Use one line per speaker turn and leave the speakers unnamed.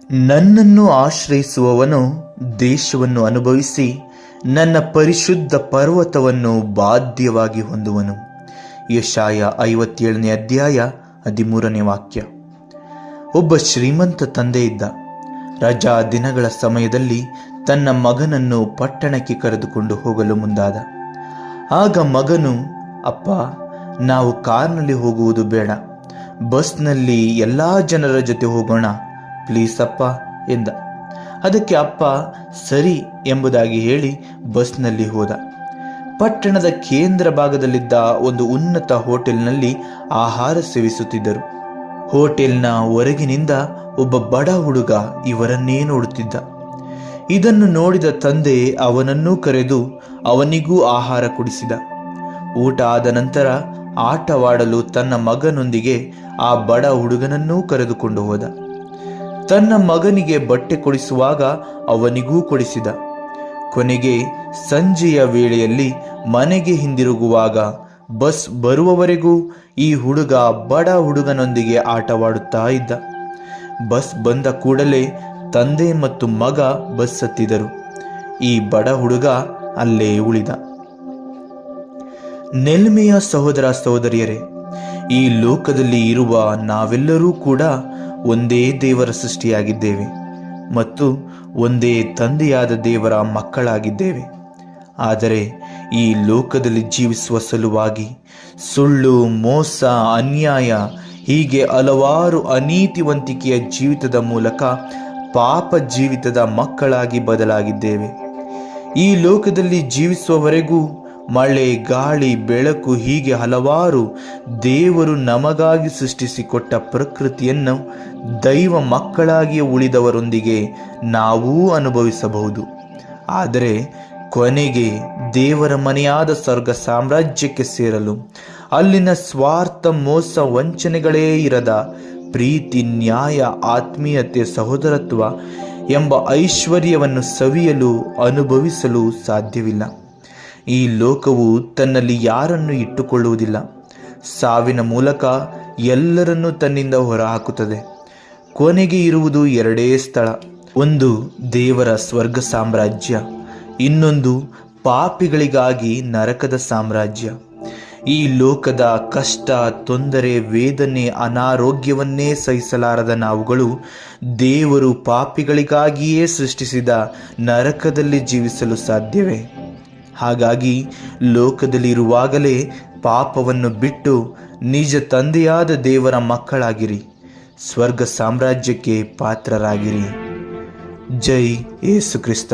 ನನ್ನನ್ನು ಆಶ್ರಯಿಸುವವನು ದೇಶವನ್ನು ಅನುಭವಿಸಿ ನನ್ನ ಪರಿಶುದ್ಧ ಪರ್ವತವನ್ನು ಬಾಧ್ಯವಾಗಿ ಹೊಂದುವನು. ಯೆಶಾಯ 57ನೇ ಅಧ್ಯಾಯ 13ನೇ ವಾಕ್ಯ. ಒಬ್ಬ ಶ್ರೀಮಂತ ತಂದೆ ಇದ್ದ. ರಜಾ ದಿನಗಳ ಸಮಯದಲ್ಲಿ ತನ್ನ ಮಗನನ್ನು ಪಟ್ಟಣಕ್ಕೆ ಕರೆದುಕೊಂಡು ಹೋಗಲು ಮುಂದಾದ. ಆಗ ಮಗನು, ಅಪ್ಪ, ನಾವು ಕಾರ್ನಲ್ಲಿ ಹೋಗುವುದು ಬೇಡ, ಬಸ್ನಲ್ಲಿ ಎಲ್ಲ ಜನರ ಜೊತೆ ಹೋಗೋಣ, ಪ್ಲೀಸ್ ಅಪ್ಪ ಎಂದ. ಅದಕ್ಕೆ ಅಪ್ಪ ಸರಿ ಎಂಬುದಾಗಿ ಹೇಳಿ ಬಸ್ನಲ್ಲಿ ಹೋದ. ಪಟ್ಟಣದ ಕೇಂದ್ರ ಭಾಗದಲ್ಲಿದ್ದ ಒಂದು ಉನ್ನತ ಹೋಟೆಲ್ನಲ್ಲಿ ಆಹಾರ ಸೇವಿಸುತ್ತಿದ್ದರು. ಹೋಟೆಲ್ನ ಹೊರಗಿನಿಂದ ಒಬ್ಬ ಬಡ ಹುಡುಗ ಇವರನ್ನೇ ನೋಡುತ್ತಿದ್ದ. ಇದನ್ನು ನೋಡಿದ ತಂದೆ ಅವನನ್ನೂ ಕರೆದು ಅವನಿಗೂ ಆಹಾರ ಕೊಡಿಸಿದ. ಊಟ ಆದ ನಂತರ ಆಟವಾಡಲು ತನ್ನ ಮಗನೊಂದಿಗೆ ಆ ಬಡ ಹುಡುಗನನ್ನೂ ಕರೆದುಕೊಂಡು ಹೋದ. ತನ್ನ ಮಗನಿಗೆ ಬಟ್ಟೆ ಕೊಡಿಸುವಾಗ ಅವನಿಗೂ ಕೊಡಿಸಿದ. ಕೊನೆಗೆ ಸಂಜೆಯ ವೇಳೆಯಲ್ಲಿ ಮನೆಗೆ ಹಿಂದಿರುಗುವಾಗ ಬಸ್ ಬರುವವರೆಗೂ ಈ ಹುಡುಗ ಬಡ ಹುಡುಗನೊಂದಿಗೆ ಆಟವಾಡುತ್ತಾ ಇದ್ದ. ಬಸ್ ಬಂದ ಕೂಡಲೇ ತಂದೆ ಮತ್ತು ಮಗ ಬಸ್ ಹತ್ತಿದರು. ಈ ಬಡ ಹುಡುಗ ಅಲ್ಲೇ ಉಳಿದ. ನೆಲ್ಮೆಯ ಸಹೋದರ ಸಹೋದರಿಯರೇ, ಈ ಲೋಕದಲ್ಲಿ ಇರುವ ನಾವೆಲ್ಲರೂ ಕೂಡ ಒಂದೇ ದೇವರ ಸೃಷ್ಟಿಯಾಗಿದ್ದೇವೆ ಮತ್ತು ಒಂದೇ ತಂದೆಯಾದ ದೇವರ ಮಕ್ಕಳಾಗಿದ್ದೇವೆ. ಆದರೆ ಈ ಲೋಕದಲ್ಲಿ ಜೀವಿಸುವ ಸಲುವಾಗಿ ಸುಳ್ಳು, ಮೋಸ, ಅನ್ಯಾಯ ಹೀಗೆ ಹಲವಾರು ಅನೀತಿವಂತಿಕೆಯ ಜೀವಿತದ ಮೂಲಕ ಪಾಪ ಜೀವಿತದ ಮಕ್ಕಳಾಗಿ ಬದಲಾಗಿದ್ದೇವೆ. ಈ ಲೋಕದಲ್ಲಿ ಜೀವಿಸುವವರೆಗೂ ಮಳೆ, ಗಾಳಿ, ಬೆಳಕು ಹೀಗೆ ಹಲವಾರು ದೇವರು ನಮಗಾಗಿ ಸೃಷ್ಟಿಸಿಕೊಟ್ಟ ಪ್ರಕೃತಿಯನ್ನು ದೈವ ಮಕ್ಕಳಾಗಿ ಉಳಿದವರೊಂದಿಗೆ ನಾವೂ ಅನುಭವಿಸಬಹುದು. ಆದರೆ ಕೊನೆಗೆ ದೇವರ ಮನೆಯಾದ ಸ್ವರ್ಗ ಸಾಮ್ರಾಜ್ಯಕ್ಕೆ ಸೇರಲು ಅಲ್ಲಿನ ಸ್ವಾರ್ಥ, ಮೋಸ, ವಂಚನೆಗಳೇ ಇರದ ಪ್ರೀತಿ, ನ್ಯಾಯ, ಆತ್ಮೀಯತೆ, ಸಹೋದರತ್ವ ಎಂಬ ಐಶ್ವರ್ಯವನ್ನು ಸವಿಯಲು, ಅನುಭವಿಸಲು ಸಾಧ್ಯವಿಲ್ಲ. ಈ ಲೋಕವು ತನ್ನಲ್ಲಿ ಯಾರನ್ನು ಇಟ್ಟುಕೊಳ್ಳುವುದಿಲ್ಲ. ಸಾವಿನ ಮೂಲಕ ಎಲ್ಲರನ್ನೂ ತನ್ನಿಂದ ಹೊರಹಾಕುತ್ತದೆ. ಕೊನೆಗೆ ಇರುವುದು ಎರಡೇ ಸ್ಥಳ. ಒಂದು ದೇವರ ಸ್ವರ್ಗ ಸಾಮ್ರಾಜ್ಯ, ಇನ್ನೊಂದು ಪಾಪಿಗಳಿಗಾಗಿ ನರಕದ ಸಾಮ್ರಾಜ್ಯ. ಈ ಲೋಕದ ಕಷ್ಟ, ತೊಂದರೆ, ವೇದನೆ, ಅನಾರೋಗ್ಯವನ್ನೇ ಸಹಿಸಲಾರದ ನಾವುಗಳು ದೇವರು ಪಾಪಿಗಳಿಗಾಗಿಯೇ ಸೃಷ್ಟಿಸಿದ ನರಕದಲ್ಲಿ ಜೀವಿಸಲು ಸಾಧ್ಯವೇ? ಹಾಗಾಗಿ ಲೋಕದಲ್ಲಿರುವಾಗಲೇ ಪಾಪವನ್ನು ಬಿಟ್ಟು ನಿಜ ತಂದೆಯಾದ ದೇವರ ಮಕ್ಕಳಾಗಿರಿ, ಸ್ವರ್ಗ ಸಾಮ್ರಾಜ್ಯಕ್ಕೆ ಪಾತ್ರರಾಗಿರಿ. ಜೈ ಯೇಸು ಕ್ರಿಸ್ತ.